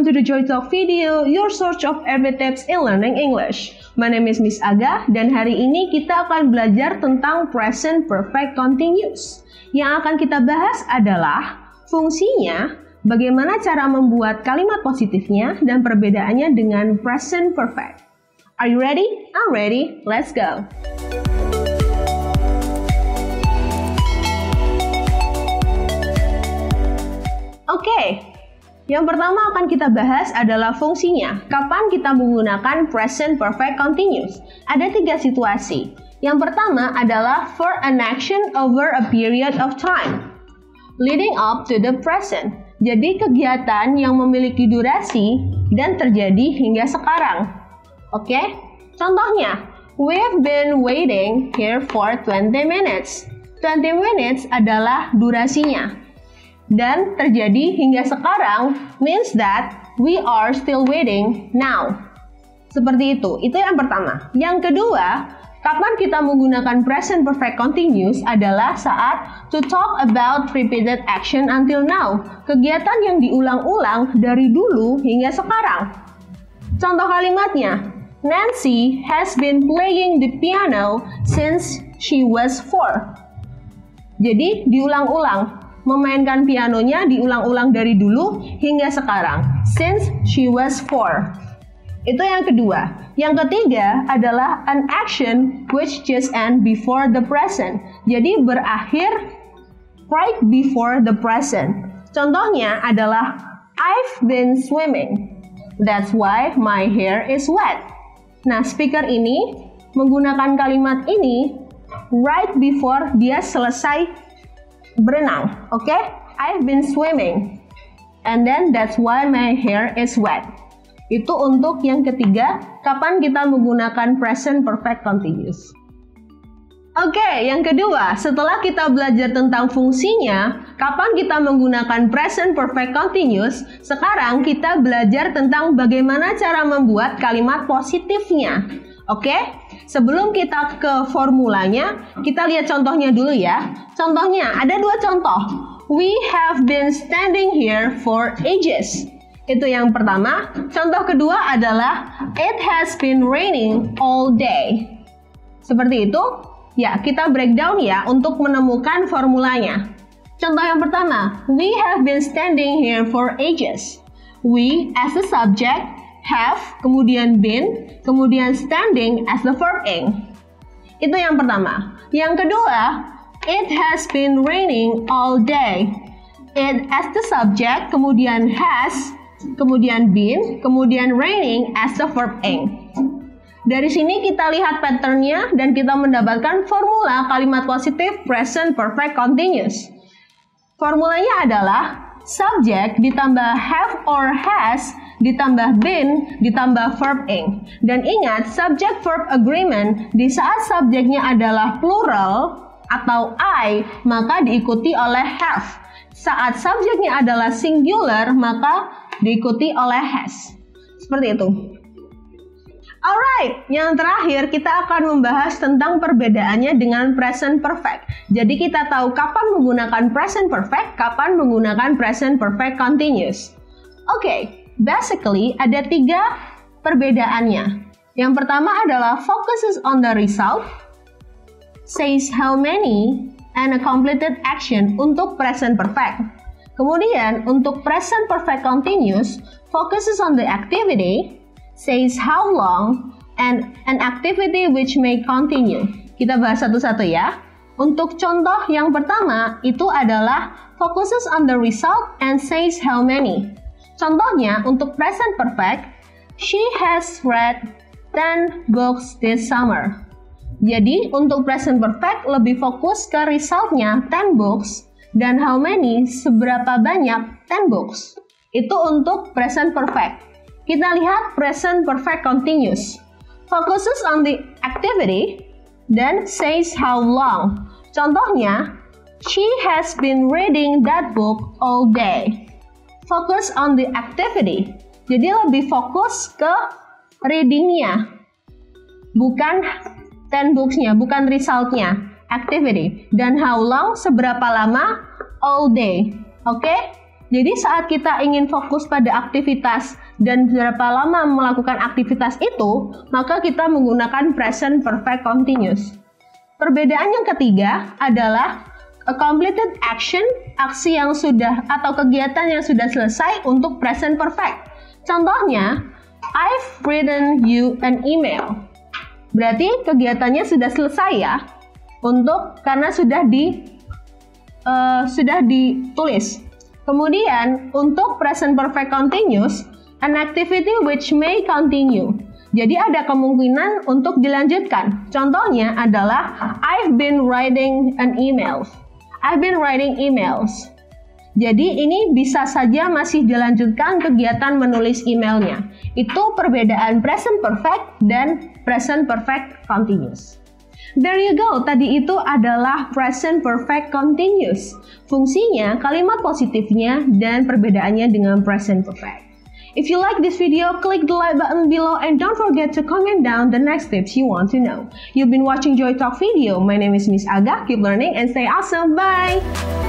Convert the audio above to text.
welcome to the Joy Talk video, your source of every tips in learning English. My name is Miss Aga, dan hari ini kita akan belajar tentang present perfect continuous. Yang akan kita bahas adalah fungsinya, bagaimana cara membuat kalimat positifnya, dan perbedaannya dengan present perfect. Are you ready? I'm ready. Let's go. Oke. Yang pertama akan kita bahas adalah fungsinya. Kapan kita menggunakan present perfect continuous? Ada 3 situasi. Yang pertama adalah for an action over a period of time, leading up to the present. Jadi kegiatan yang memiliki durasi dan terjadi hingga sekarang. Oke? Contohnya, we've been waiting here for 20 minutes. 20 minutes adalah durasinya. Dan terjadi hingga sekarang means that we are still waiting now. Seperti itu yang pertama. Yang kedua, kapan kita menggunakan present perfect continuous adalah saat to talk about repeated action until now. Kegiatan yang diulang-ulang dari dulu hingga sekarang. Contoh kalimatnya, Nancy has been playing the piano since she was 4. Jadi diulang-ulang. Memainkan pianonya diulang-ulang dari dulu hingga sekarang. Since she was 4. Itu yang kedua. Yang ketiga adalah an action which just end before the present. Jadi berakhir right before the present. Contohnya adalah I've been swimming. That's why my hair is wet. Nah, speaker ini menggunakan kalimat ini right before dia selesai berenang, oke? I've been swimming, and then that's why my hair is wet. Itu untuk yang ketiga, kapan kita menggunakan present perfect continuous. Oke, yang kedua, setelah kita belajar tentang fungsinya, kapan kita menggunakan present perfect continuous, sekarang kita belajar tentang bagaimana cara membuat kalimat positifnya. Oke? Sebelum kita ke formulanya, kita lihat contohnya dulu ya. Contohnya, ada 2 contoh. We have been standing here for ages. Itu yang pertama. Contoh kedua adalah it has been raining all day. Seperti itu. Ya, kita breakdown ya untuk menemukan formulanya. Contoh yang pertama, we have been standing here for ages. We as the subject, have, kemudian been, kemudian standing as the verb ing. Itu yang pertama. Yang kedua, it has been raining all day. It as the subject, kemudian has, kemudian been, kemudian raining as the verb ing. Dari sini kita lihat patternnya dan kita mendapatkan formula kalimat positif present perfect continuous. Formulanya adalah subject ditambah have or has ditambah been, ditambah verb ing. Dan ingat, subject verb agreement di saat subjeknya adalah plural atau I, maka diikuti oleh have. Saat subjeknya adalah singular, maka diikuti oleh has. Seperti itu. Alright, yang terakhir kita akan membahas tentang perbedaannya dengan present perfect. Jadi kita tahu kapan menggunakan present perfect, kapan menggunakan present perfect continuous. Oke. Basically, ada 3 perbedaannya. Yang pertama adalah focuses on the result, says how many, and a completed action untuk present perfect. Kemudian, untuk present perfect continuous, focuses on the activity, says how long, and an activity which may continue. Kita bahas satu-satu ya. Untuk contoh yang pertama, itu adalah focuses on the result and says how many. Contohnya, untuk present perfect, she has read 10 books this summer. Jadi, untuk present perfect lebih fokus ke resultnya 10 books, dan how many, seberapa banyak 10 books. Itu untuk present perfect. Kita lihat present perfect continuous. Focuses on the activity, dan says how long. Contohnya, she has been reading that book all day. Focus on the activity. Jadi lebih fokus ke readingnya. Bukan 10 books-nya, bukan result-nya. Activity. Dan how long, seberapa lama? All day. Oke? Jadi saat kita ingin fokus pada aktivitas dan berapa lama melakukan aktivitas itu, maka kita menggunakan present perfect continuous. Perbedaan yang ketiga adalah a completed action, aksi yang sudah atau kegiatan yang sudah selesai untuk present perfect. Contohnya, I've written you an email. Berarti kegiatannya sudah selesai ya, karena sudah ditulis. Kemudian untuk present perfect continuous, an activity which may continue. Jadi ada kemungkinan untuk dilanjutkan. Contohnya adalah I've been writing an email. I've been writing emails. Jadi ini bisa saja masih dilanjutkan kegiatan menulis emailnya. Itu perbedaan present perfect dan present perfect continuous. There you go, tadi itu adalah present perfect continuous. Fungsinya, kalimat positifnya, dan perbedaannya dengan present perfect. If you like this video, click the like button below and don't forget to comment down the next tips you want to know. You've been watching Joy Talk video. My name is Miss Aga. Keep learning and stay awesome. Bye!